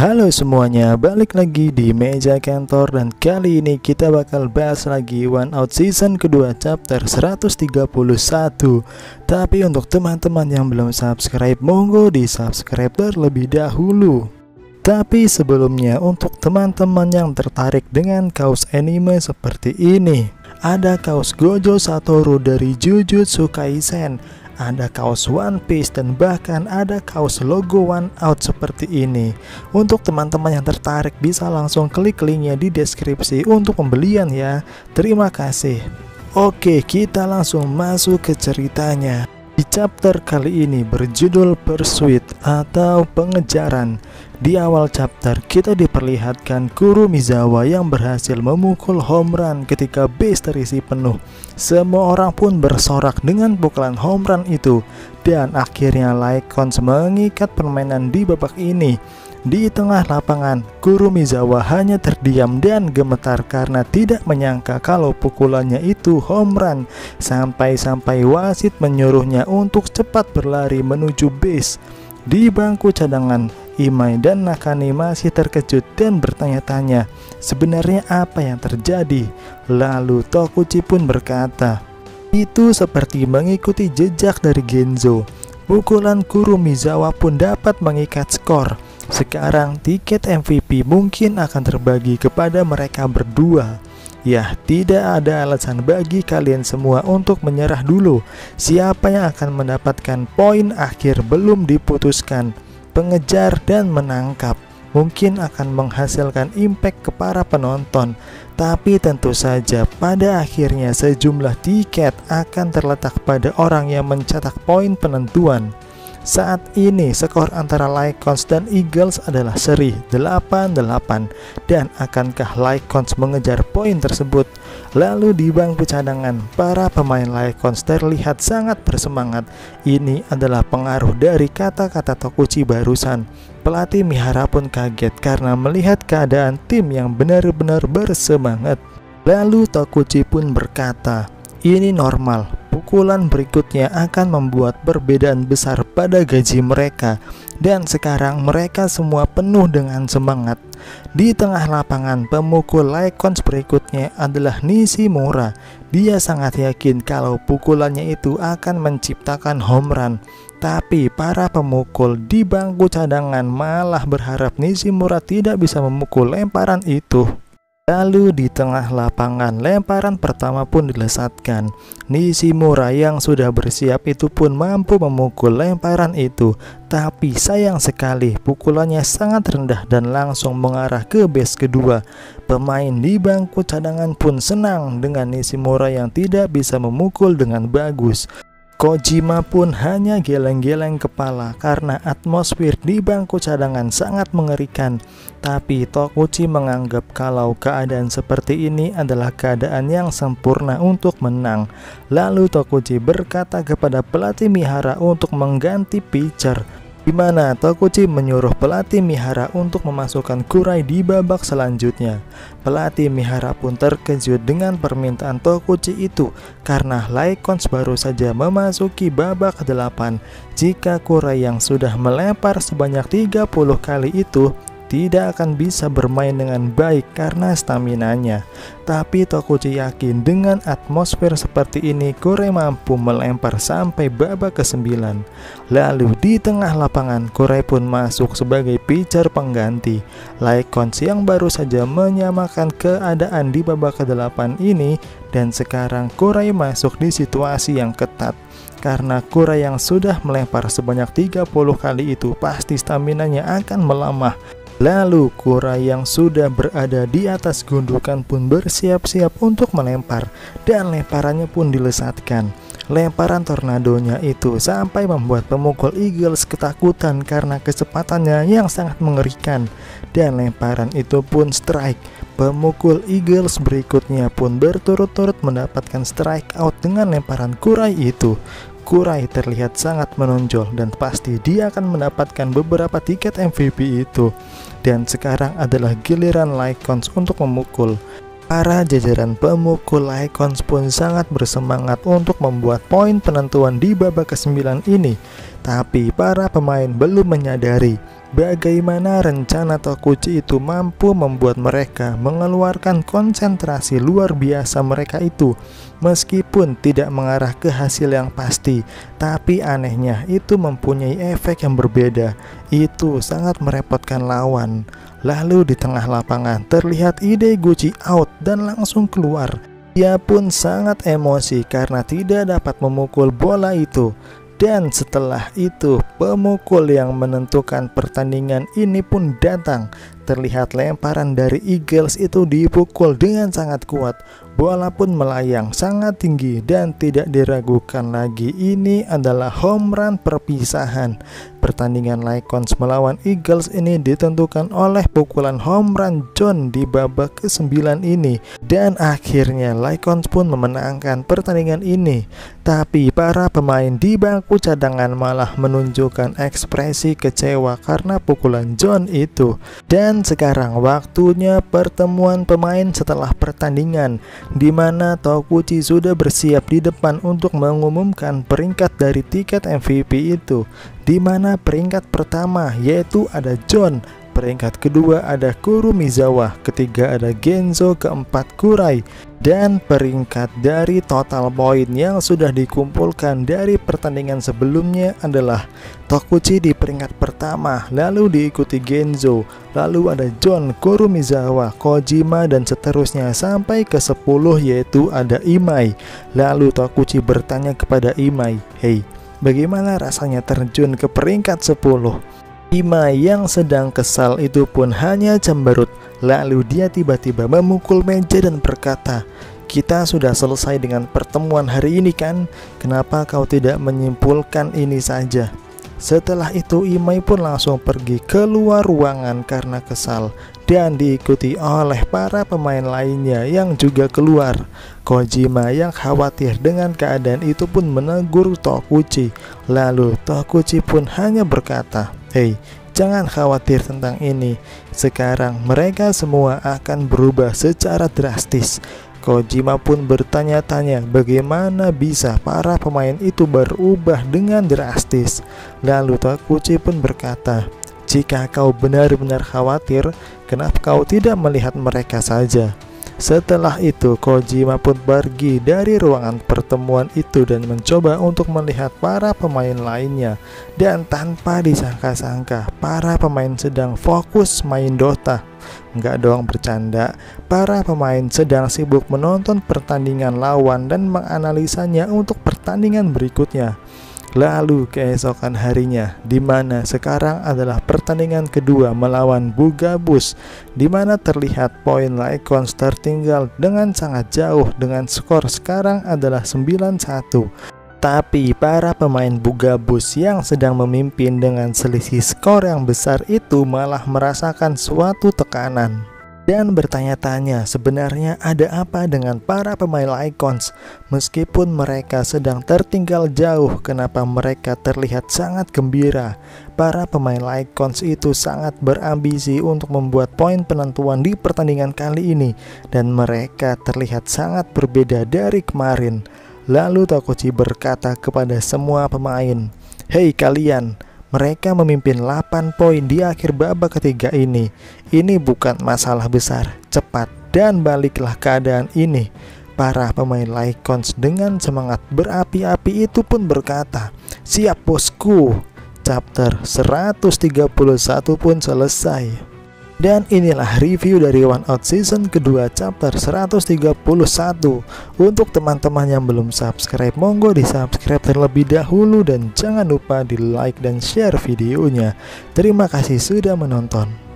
Halo semuanya, balik lagi di meja kantor dan kali ini kita bakal bahas lagi One Out season kedua chapter 131. Tapi untuk teman-teman yang belum subscribe, monggo di subscribe terlebih dahulu. Tapi sebelumnya untuk teman-teman yang tertarik dengan kaos anime seperti ini, ada kaos Gojo Satoru dari Jujutsu Kaisen, ada kaos One Piece, dan bahkan ada kaos logo One Out seperti ini. Untuk teman-teman yang tertarik bisa langsung klik linknya di deskripsi untuk pembelian ya. Terima kasih. Oke, kita langsung masuk ke ceritanya. Di chapter kali ini berjudul Pursuit atau pengejaran. Di awal chapter kita diperlihatkan Kurumizawa yang berhasil memukul home run ketika base terisi penuh. Semua orang pun bersorak dengan pukulan home run itu, dan akhirnya Lycons mengikat permainan di babak ini. Di tengah lapangan, Kurumizawa hanya terdiam dan gemetar karena tidak menyangka kalau pukulannya itu home run. Sampai-sampai wasit menyuruhnya untuk cepat berlari menuju base. Di bangku cadangan, Imai dan Nakane masih terkejut dan bertanya-tanya sebenarnya apa yang terjadi. Lalu Tokuchi pun berkata, itu seperti mengikuti jejak dari Genzo. Pukulan Kurumizawa pun dapat mengikat skor. Sekarang tiket MVP mungkin akan terbagi kepada mereka berdua. Ya, tidak ada alasan bagi kalian semua untuk menyerah dulu. Siapa yang akan mendapatkan poin akhir belum diputuskan. Pengejar dan menangkap mungkin akan menghasilkan impact ke para penonton. Tapi tentu saja pada akhirnya sejumlah tiket akan terletak pada orang yang mencetak poin penentuan. Saat ini skor antara Lycons dan Eagles adalah seri 8-8, dan akankah Lycons mengejar poin tersebut? Lalu di bangku cadangan, para pemain Lycons terlihat sangat bersemangat. Ini adalah pengaruh dari kata-kata Tokuchi barusan. Pelatih Mihara pun kaget karena melihat keadaan tim yang benar-benar bersemangat. Lalu Tokuchi pun berkata, ini normal. Pukulan berikutnya akan membuat perbedaan besar pada gaji mereka, dan sekarang mereka semua penuh dengan semangat. Di tengah lapangan, pemukul Lycons berikutnya adalah Nishimura. Dia sangat yakin kalau pukulannya itu akan menciptakan home run. Tapi para pemukul di bangku cadangan malah berharap Nishimura tidak bisa memukul lemparan itu. Lalu di tengah lapangan, lemparan pertama pun dilesatkan. Nishimura yang sudah bersiap itu pun mampu memukul lemparan itu. Tapi sayang sekali pukulannya sangat rendah dan langsung mengarah ke base kedua. Pemain di bangku cadangan pun senang dengan Nishimura yang tidak bisa memukul dengan bagus. Kojima pun hanya geleng-geleng kepala karena atmosfer di bangku cadangan sangat mengerikan. Tapi Tokuchi menganggap kalau keadaan seperti ini adalah keadaan yang sempurna untuk menang. Lalu Tokuchi berkata kepada pelatih Mihara untuk mengganti pitcher, di mana Tokuchi menyuruh pelatih Mihara untuk memasukkan Kurai di babak selanjutnya. Pelatih Mihara pun terkejut dengan permintaan Tokuchi itu karena Lycons baru saja memasuki babak ke-8. Jika Kurai yang sudah melempar sebanyak 30 kali itu tidak akan bisa bermain dengan baik karena staminanya. Tapi Tokuchi yakin dengan atmosfer seperti ini Kurai mampu melempar sampai babak ke-9. Lalu di tengah lapangan, Kurai pun masuk sebagai pitcher pengganti. Lycons yang baru saja menyamakan keadaan di babak ke-8 ini, dan sekarang Kurai masuk di situasi yang ketat. Karena Kurai yang sudah melempar sebanyak 30 kali itu pasti staminanya akan melemah. Lalu Kurai yang sudah berada di atas gundukan pun bersiap-siap untuk melempar, dan lemparannya pun dilesatkan. Lemparan tornadonya itu sampai membuat pemukul Eagles ketakutan karena kecepatannya yang sangat mengerikan, dan lemparan itu pun strike. Pemukul Eagles berikutnya pun berturut-turut mendapatkan strike out dengan lemparan Kurai itu. Kurai terlihat sangat menonjol dan pasti dia akan mendapatkan beberapa tiket MVP itu. Dan sekarang adalah giliran Lycons untuk memukul. Para jajaran pemukul Lycons pun sangat bersemangat untuk membuat poin penentuan di babak ke-9 ini. Tapi para pemain belum menyadari bagaimana rencana Tokuchi itu mampu membuat mereka mengeluarkan konsentrasi luar biasa mereka itu, meskipun tidak mengarah ke hasil yang pasti. Tapi anehnya itu mempunyai efek yang berbeda. Itu sangat merepotkan lawan. Lalu di tengah lapangan terlihat Ideguchi out dan langsung keluar. Dia pun sangat emosi karena tidak dapat memukul bola itu. Dan setelah itu pemukul yang menentukan pertandingan ini pun datang. Terlihat lemparan dari Eagles itu dipukul dengan sangat kuat. Bola pun melayang sangat tinggi dan tidak diragukan lagi, ini adalah home run perpisahan. Pertandingan Lycons melawan Eagles ini ditentukan oleh pukulan home run John di babak ke-9 ini. Dan akhirnya Lycons pun memenangkan pertandingan ini. Tapi para pemain di bangku cadangan malah menunjukkan ekspresi kecewa karena pukulan John itu. Dan sekarang waktunya pertemuan pemain setelah pertandingan, di mana Tokuchi sudah bersiap di depan untuk mengumumkan peringkat dari tiket MVP itu, di mana peringkat pertama yaitu ada John, peringkat kedua ada Kurumizawa, ketiga ada Genzo, keempat Kurai. Dan peringkat dari total poin yang sudah dikumpulkan dari pertandingan sebelumnya adalah Tokuchi di peringkat pertama, lalu diikuti Genzo, lalu ada John, Kurumizawa, Kojima, dan seterusnya sampai ke 10 yaitu ada Imai. Lalu Tokuchi bertanya kepada Imai, "Hei, bagaimana rasanya terjun ke peringkat 10? Imai yang sedang kesal itu pun hanya cemberut. Lalu dia tiba-tiba memukul meja dan berkata, "Kita sudah selesai dengan pertemuan hari ini kan? Kenapa kau tidak menyimpulkan ini saja?" Setelah itu Imai pun langsung pergi keluar ruangan karena kesal, dan diikuti oleh para pemain lainnya yang juga keluar. Kojima yang khawatir dengan keadaan itu pun menegur Tokuchi. Lalu Tokuchi pun hanya berkata, "Hei, jangan khawatir tentang ini. Sekarang mereka semua akan berubah secara drastis." Kojima pun bertanya-tanya bagaimana bisa para pemain itu berubah dengan drastis. Lalu Tokuchi pun berkata, "Jika kau benar-benar khawatir, kenapa kau tidak melihat mereka saja?" Setelah itu Kojima pun pergi dari ruangan pertemuan itu dan mencoba untuk melihat para pemain lainnya. Dan tanpa disangka-sangka para pemain sedang fokus main Dota. Enggak dong, bercanda. Para pemain sedang sibuk menonton pertandingan lawan dan menganalisanya untuk pertandingan berikutnya. Lalu keesokan harinya, di mana sekarang adalah pertandingan kedua melawan Bugabus, di mana terlihat poin Lycons tertinggal dengan sangat jauh dengan skor sekarang adalah 9-1. Tapi para pemain Bugabus yang sedang memimpin dengan selisih skor yang besar itu malah merasakan suatu tekanan dan bertanya-tanya sebenarnya ada apa dengan para pemain Lycons. Meskipun mereka sedang tertinggal jauh, kenapa mereka terlihat sangat gembira? Para pemain Lycons itu sangat berambisi untuk membuat poin penentuan di pertandingan kali ini, dan mereka terlihat sangat berbeda dari kemarin. Lalu Tokuchi berkata kepada semua pemain, "Hei kalian, mereka memimpin 8 poin di akhir babak ketiga ini. Ini bukan masalah besar. Cepat dan baliklah keadaan ini." Para pemain Lycons dengan semangat berapi-api itu pun berkata, "Siap bosku." Chapter 131 pun selesai. Dan inilah review dari One Out Season kedua chapter 131. Untuk teman-teman yang belum subscribe, monggo di subscribe terlebih dahulu dan jangan lupa di like dan share videonya. Terima kasih sudah menonton.